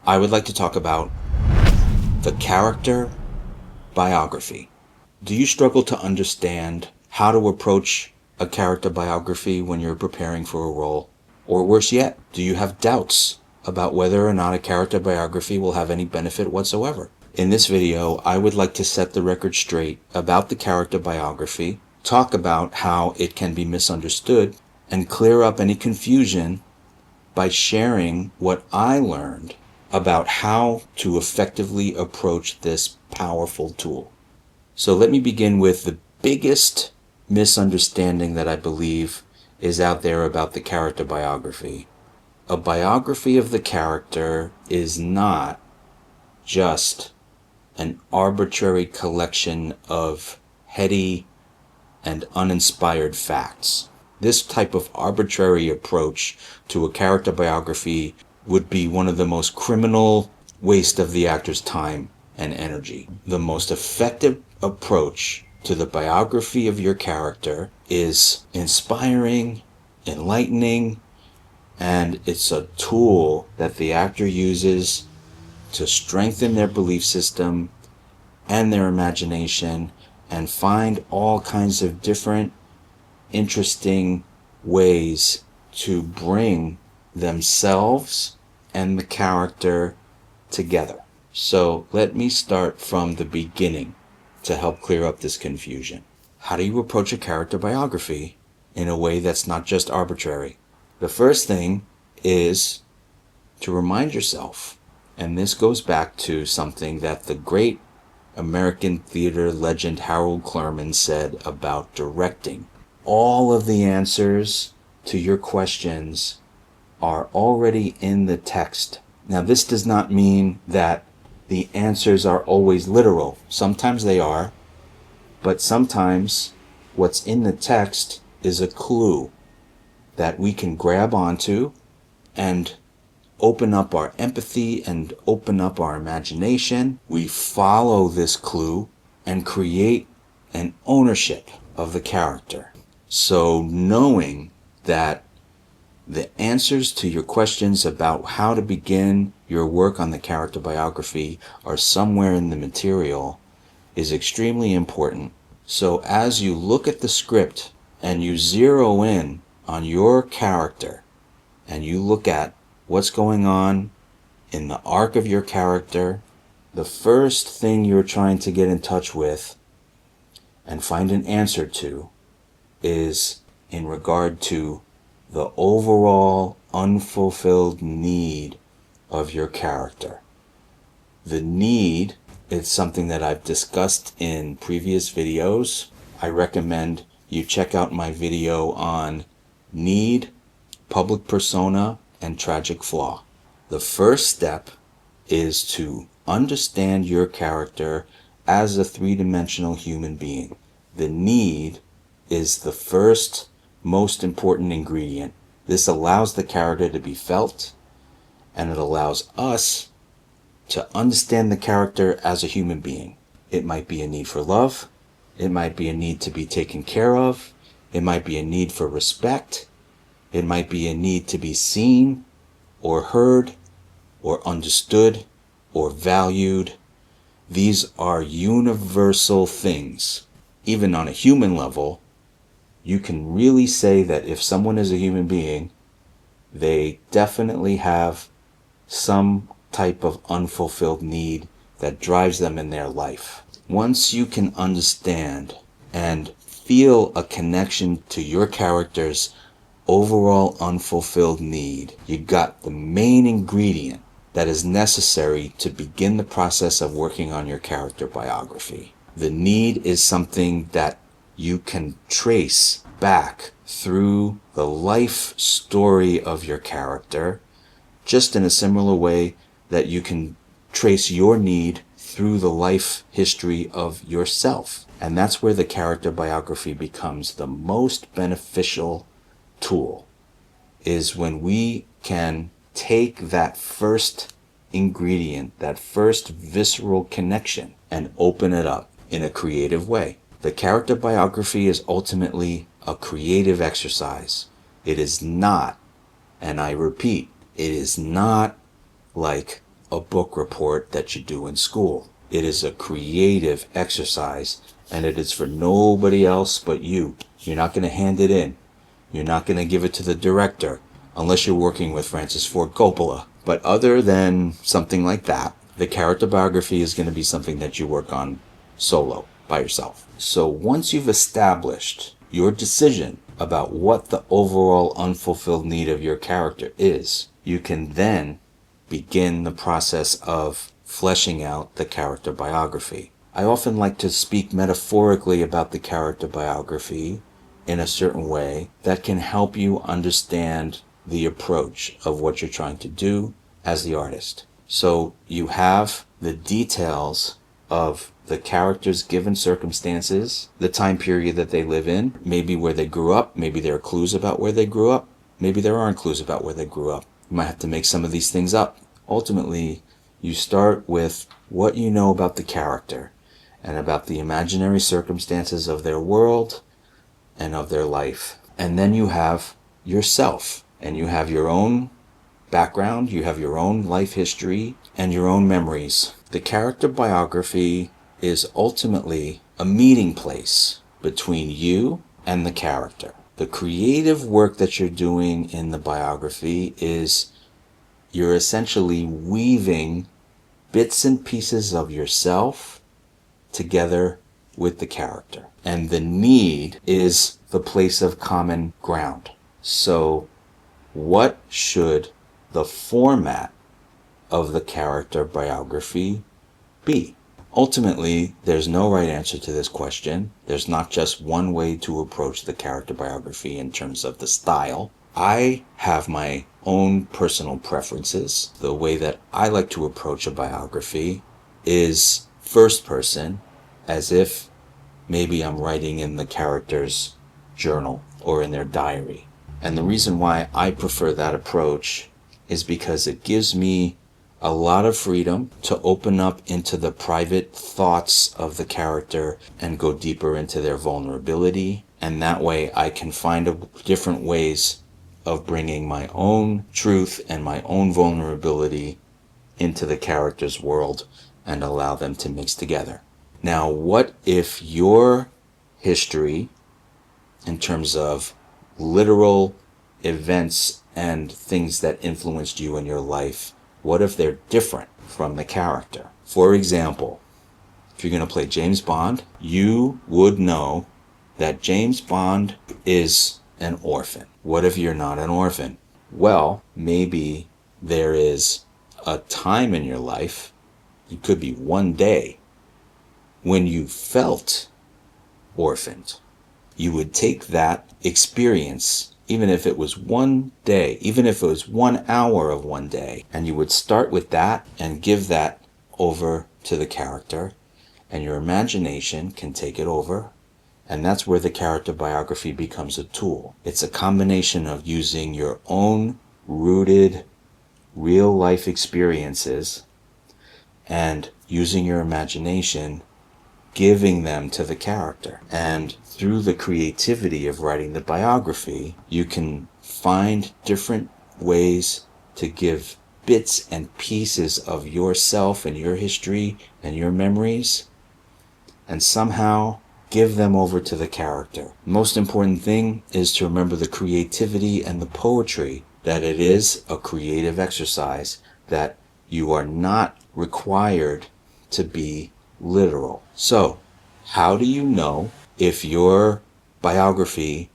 I would like to talk about the character biography. Do you struggle to understand how to approach a character biography when you're preparing for a role? Or worse yet, do you have doubts about whether or not a character biography will have any benefit whatsoever? In this video, I would like to set the record straight about the character biography, talk about how it can be misunderstood, and clear up any confusion by sharing what I learned about how to effectively approach this powerful tool. So let me begin with the biggest misunderstanding that I believe is out there about the character biography. A biography of the character is not just an arbitrary collection of heady and uninspired facts. This type of arbitrary approach to a character biography would be one of the most criminal waste of the actor's time and energy. The most effective approach to the biography of your character is inspiring, enlightening, and it's a tool that the actor uses to strengthen their belief system and their imagination and find all kinds of different interesting ways to bring themselves and the character together. So let me start from the beginning to help clear up this confusion. How do you approach a character biography in a way that's not just arbitrary? The first thing is to remind yourself, and this goes back to something that the great American theater legend Harold Clurman said about directing. All of the answers to your questions are already in the text. Now, this does not mean that the answers are always literal. Sometimes they are, but sometimes what's in the text is a clue that we can grab onto and open up our empathy and open up our imagination. We follow this clue and create an ownership of the character. So knowing that the answers to your questions about how to begin your work on the character biography are somewhere in the material is extremely important. So as you look at the script and you zero in on your character and you look at what's going on in the arc of your character, the first thing you're trying to get in touch with and find an answer to is in regard to the overall unfulfilled need of your character. The need is something that I've discussed in previous videos. I recommend you check out my video on need, public persona, and tragic flaw. The first step is to understand your character as a three-dimensional human being. The need is the first most important ingredient. This allows the character to be felt, and it allows us to understand the character as a human being. It might be a need for love, it might be a need to be taken care of, it might be a need for respect, it might be a need to be seen or heard or understood or valued. These are universal things. Even on a human level, you can really say that if someone is a human being, they definitely have some type of unfulfilled need that drives them in their life. Once you can understand and feel a connection to your character's overall unfulfilled need, you got the main ingredient that is necessary to begin the process of working on your character biography. The need is something that you can trace back through the life story of your character, just in a similar way that you can trace your need through the life history of yourself. And that's where the character biography becomes the most beneficial tool, is when we can take that first ingredient, that first visceral connection, and open it up in a creative way. The character biography is ultimately a creative exercise. It is not, and I repeat, it is not like a book report that you do in school. It is a creative exercise, and it is for nobody else but you. You're not going to hand it in. You're not going to give it to the director unless you're working with Francis Ford Coppola. But other than something like that, the character biography is going to be something that you work on solo, by yourself. So once you've established your decision about what the overall unfulfilled need of your character is, you can then begin the process of fleshing out the character biography. I often like to speak metaphorically about the character biography in a certain way that can help you understand the approach of what you're trying to do as the artist. So you have the details of the character's given circumstances, the time period that they live in, maybe where they grew up, maybe there are clues about where they grew up, maybe there aren't clues about where they grew up. You might have to make some of these things up. Ultimately, you start with what you know about the character and about the imaginary circumstances of their world and of their life. And then you have yourself, and you have your own background, you have your own life history, and your own memories. The character biography is ultimately a meeting place between you and the character. The creative work that you're doing in the biography is you're essentially weaving bits and pieces of yourself together with the character. And the need is the place of common ground. So what should the format of the character biography be? Ultimately, there's no right answer to this question. There's not just one way to approach the character biography in terms of the style. I have my own personal preferences. The way that I like to approach a biography is first person, as if maybe I'm writing in the character's journal or in their diary. And the reason why I prefer that approach is because it gives me a lot of freedom to open up into the private thoughts of the character and go deeper into their vulnerability. And that way I can find different ways of bringing my own truth and my own vulnerability into the character's world and allow them to mix together. Now, what if your history, in terms of literal events and things that influenced you in your life, what if they're different from the character? For example, if you're going to play James Bond, you would know that James Bond is an orphan. What if you're not an orphan? Well, maybe there is a time in your life, it could be one day, when you felt orphaned. You would take that experience, even if it was one day, even if it was 1 hour of one day, and you would start with that and give that over to the character, and your imagination can take it over. And that's where the character biography becomes a tool. It's a combination of using your own rooted, real life experiences and using your imagination, giving them to the character. And through the creativity of writing the biography, you can find different ways to give bits and pieces of yourself and your history and your memories, and somehow give them over to the character. Most important thing is to remember the creativity and the poetry, that it is a creative exercise, that you are not required to be literal. So, how do you know if your biography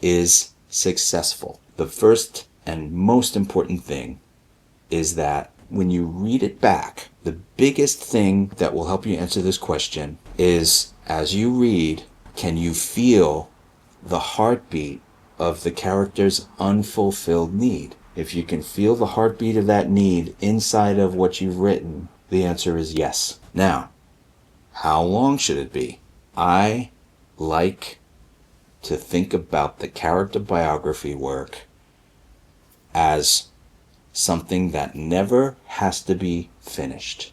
is successful? The first and most important thing is that when you read it back, the biggest thing that will help you answer this question is, as you read, can you feel the heartbeat of the character's unfulfilled need? If you can feel the heartbeat of that need inside of what you've written, the answer is yes. Now, how long should it be? I like to think about the character biography work as something that never has to be finished.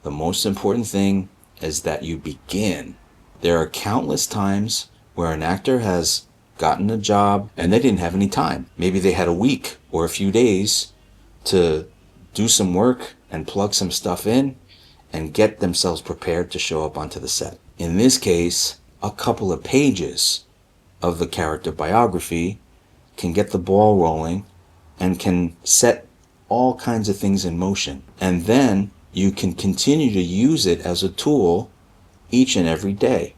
The most important thing is that you begin. There are countless times where an actor has gotten a job and they didn't have any time. Maybe they had a week or a few days to do some work and plug some stuff in and get themselves prepared to show up onto the set. In this case, a couple of pages of the character biography can get the ball rolling and can set all kinds of things in motion. And then you can continue to use it as a tool each and every day,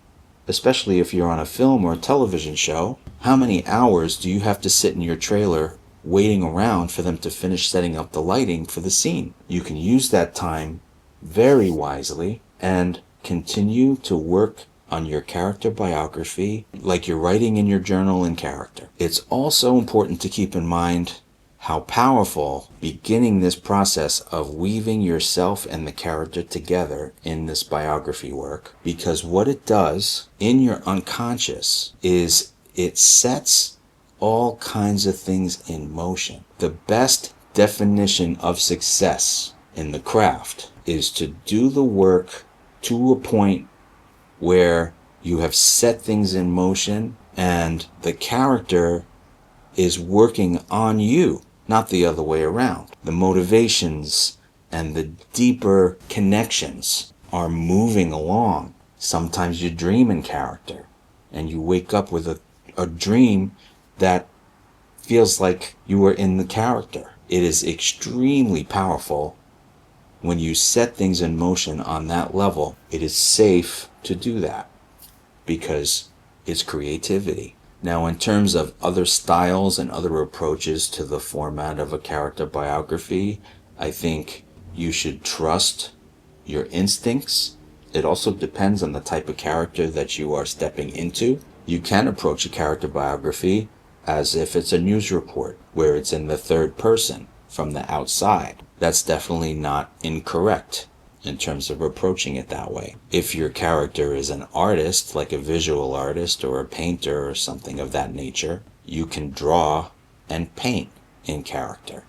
especially if you're on a film or a television show. How many hours do you have to sit in your trailer waiting around for them to finish setting up the lighting for the scene? You can use that time very wisely and continue to work on your character biography like you're writing in your journal in character. It's also important to keep in mind how powerful beginning this process of weaving yourself and the character together in this biography work, because what it does in your unconscious is it sets all kinds of things in motion. The best definition of success in the craft is to do the work to a point where you have set things in motion and the character is working on you, not the other way around. The motivations and the deeper connections are moving along. Sometimes you dream in character and you wake up with a dream that feels like you were in the character. It is extremely powerful when you set things in motion on that level. It is safe to do that because it's creativity. Now, in terms of other styles and other approaches to the format of a character biography, I think you should trust your instincts. It also depends on the type of character that you are stepping into. You can approach a character biography as if it's a news report, where it's in the third person from the outside. That's definitely not incorrect in terms of approaching it that way. If your character is an artist, like a visual artist or a painter or something of that nature, you can draw and paint in character,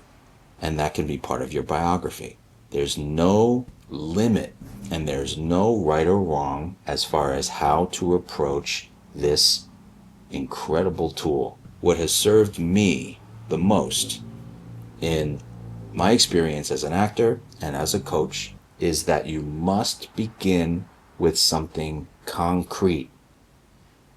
and that can be part of your biography. There's no limit and there's no right or wrong as far as how to approach this incredible tool. What has served me the most in my experience as an actor and as a coach is that you must begin with something concrete,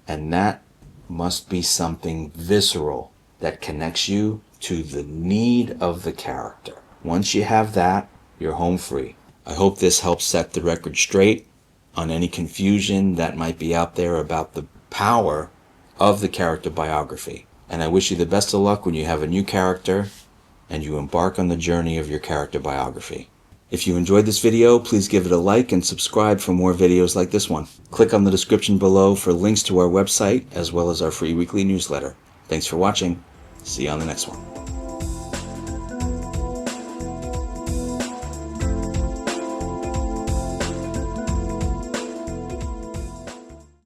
and that must be something visceral that connects you to the need of the character. Once you have that, you're home free. I hope this helps set the record straight on any confusion that might be out there about the power of the character biography. And I wish you the best of luck when you have a new character and you embark on the journey of your character biography. If you enjoyed this video, please give it a like and subscribe for more videos like this one. Click on the description below for links to our website as well as our free weekly newsletter. Thanks for watching. See you on the next one.